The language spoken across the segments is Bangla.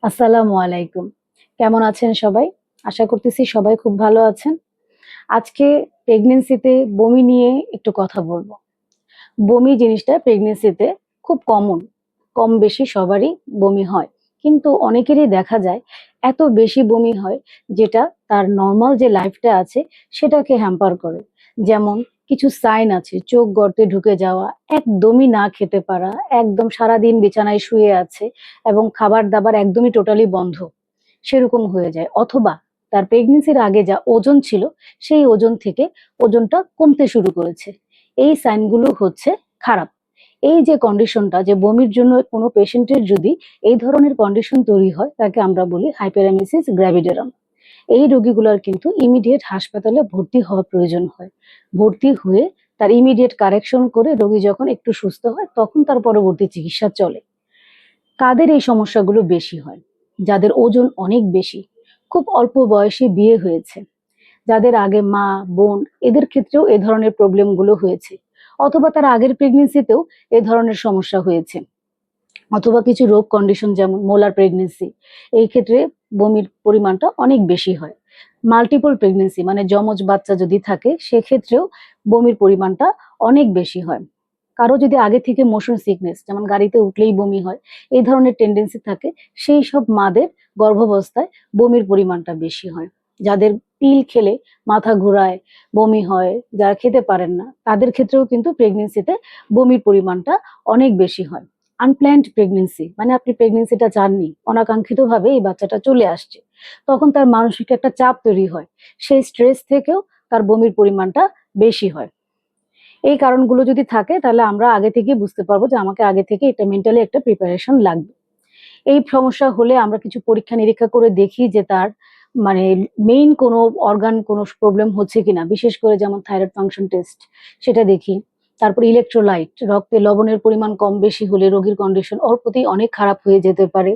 আসসালামু আলাইকুম। কেমন আছেন সবাই? আশা করতেছি সবাই খুব ভালো আছেন। আজকে প্রেগন্যান্সিতে বমি নিয়ে একটু কথা বলবো। বমি জিনিসটা প্রেগন্যান্সিতে খুব কমন। কম বেশি সবারই বমি হয়। কিন্তু অনেকেরই দেখা যায় এত বেশি বমি হয় যেটা তার নরমাল যে লাইফটা আছে সেটাকে হ্যাম্পার করে। যেমন কিছু সাইন আছে, চোখ গর্তে ঢুকে যাওয়া, একদমই না খেতে পারা, একদম সারাদিন বিছানায় শুয়ে আছে এবং খাবার-দাবার একদমই টোটালি বন্ধ। সেরকম হয়ে যায়। অথবা তার প্রেগন্যান্সির আগে যা ওজন ছিল সেই ওজন থেকে ওজনটা কমতে শুরু করেছে। এই সাইনগুলো হচ্ছে খারাপ। এই যে কন্ডিশনটা যে বমির জন্য কোনো পেশেন্টের যদি এই ধরনের কন্ডিশন তৈরি হয় তাকে আমরা বলি হাইপারেমেসিস গ্র্যাভিডেরাম। এই রোগীগুলোর কিন্তু ইমিডিয়েট হাসপাতালে ভর্তি হওয়া প্রয়োজন হয়। ভর্তি হয়ে তার ইমিডিয়েট কারেকশন করে রোগী যখন একটু সুস্থ হয় তখন তার পরবর্তী চিকিৎসা চলে। কাদের এই সমস্যাগুলো বেশি হয়? যাদের ওজন অনেক বেশি, খুব অল্প বয়সে বিয়ে হয়েছে, যাদের আগে মা, বোন এদের ক্ষেত্রেও এ ধরনের প্রবলেম গুলো হয়েছে। অথবা তার আগের প্রেগনেন্সিতেও এ ধরনের সমস্যা হয়েছে। অথবা কিছু রোগ কন্ডিশন যেমন মোলার প্রেগনেন্সি, এই ক্ষেত্রে বমির পরিমাণটা অনেক বেশি হয়। মাল্টিপল প্রেগনেন্সি মানে যমজ বাচ্চা যদি থাকে সেক্ষেত্রেও বমির পরিমাণটা অনেক বেশি হয়। কারো যদি আগে থেকে মোশন সিকনেস যেমন গাড়িতে উঠলেই বমি হয় এই ধরনের টেন্ডেন্সি থাকে, সেই সব মাদের গর্ভাবস্থায় বমির পরিমাণটা বেশি হয়। যাদের পিল খেলে মাথা ঘোরায়, বমি হয়, যারা খেতে পারেন না তাদের ক্ষেত্রেও কিন্তু প্রেগনেন্সিতে বমির পরিমাণটা অনেক বেশি হয়। আনপ্ল্যান্ড প্রেগনেন্সি মানে আপনি প্রেগনেন্সিটা চাননি, অনাকাঙ্ক্ষিতভাবে এই বাচ্চাটা চলে আসছে, তখন তার মানসিক একটা চাপ তৈরি হয়, সেই স্ট্রেস থেকেও তার বমির পরিমাণটা বেশি হয়। এই কারণগুলো যদি থাকে তাহলে আমরা আগে থেকে বুঝতে পারবো যে আমাকে আগে থেকে এটা মেন্টালি একটা প্রিপারেশন লাগবে। এই সমস্যা হলে আমরা কিছু পরীক্ষা নিরীক্ষা করে দেখি যে তার মানে মেইন কোনো অর্গান কোনো প্রবলেম হচ্ছে কিনা, বিশেষ করে যেমন থাইরয়েড ফাংশন টেস্ট সেটা দেখি। তারপর ইলেকট্রোলাইট, রক্তে লবণের পরিমাণ কম বেশি হলে রোগীর কন্ডিশন অল্পতেই অনেক খারাপ হয়ে যেতে পারে।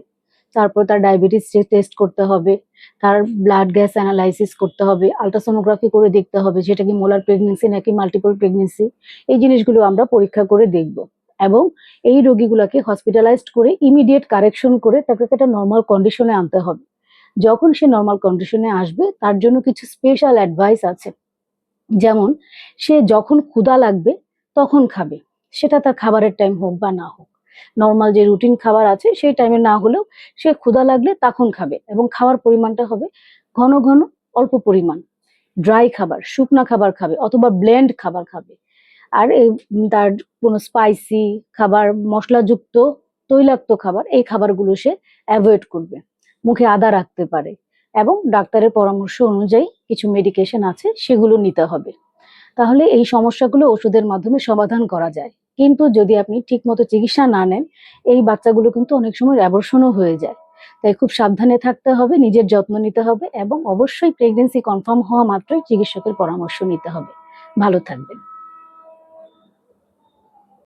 তারপর তার ডায়াবেটিস টেস্ট করতে হবে, তার ব্লাড গ্যাস অ্যানালাইসিস করতে হবে, আল্ট্রাসোনোগ্রাফি করে দেখতে হবে যেটা কি মোলার প্রেগনেন্সি নাকি মাল্টিপল প্রেগনেন্সি। এই জিনিসগুলো আমরা পরীক্ষা করে দেখব এবং এই রোগীগুলোকে হসপিটালাইজড করে ইমিডিয়েট কারেকশন করে তাকে একটা নর্মাল কন্ডিশনে আনতে হবে। যখন সে নর্মাল কন্ডিশনে আসবে তার জন্য কিছু স্পেশাল অ্যাডভাইস আছে। যেমন সে যখন ক্ষুধা লাগবে তখন খাবে, সেটা তার খাবারের টাইম হোক বা না হোক। নর্মাল যে রুটিন খাবার আছে সেই টাইমে না হলেও সে ক্ষুধা লাগলে তখন খাবে এবং খাওয়ার পরিমাণটা হবে ঘন ঘন, অল্প পরিমাণ। ড্রাই খাবার, শুকনা খাবার খাবে অথবা ব্লেন্ড খাবার খাবে। আর এই তার কোনো স্পাইসি খাবার, মশলাযুক্ত, তৈলাক্ত খাবার এই খাবারগুলো সে অ্যাভয়েড করবে। মুখে আদা রাখতে পারে এবং ডাক্তারের পরামর্শ অনুযায়ী কিছু মেডিকেশন আছে সেগুলো নিতে হবে। তাহলে এই সমস্যাগুলো ওষুধের মাধ্যমে সমাধান করা যায়। কিন্তু যদি আপনি ঠিকমতো চিকিৎসা না নেন এই বাচ্চাগুলো কিন্তু অনেক সময় অ্যাবর্শনও হয়ে যায়। তাই খুব সাবধানে থাকতে হবে, নিজের যত্ন নিতে হবে এবং অবশ্যই প্রেগন্যান্সি কনফার্ম হওয়া মাত্রই চিকিৎসকের পরামর্শ নিতে হবে। ভালো থাকবেন।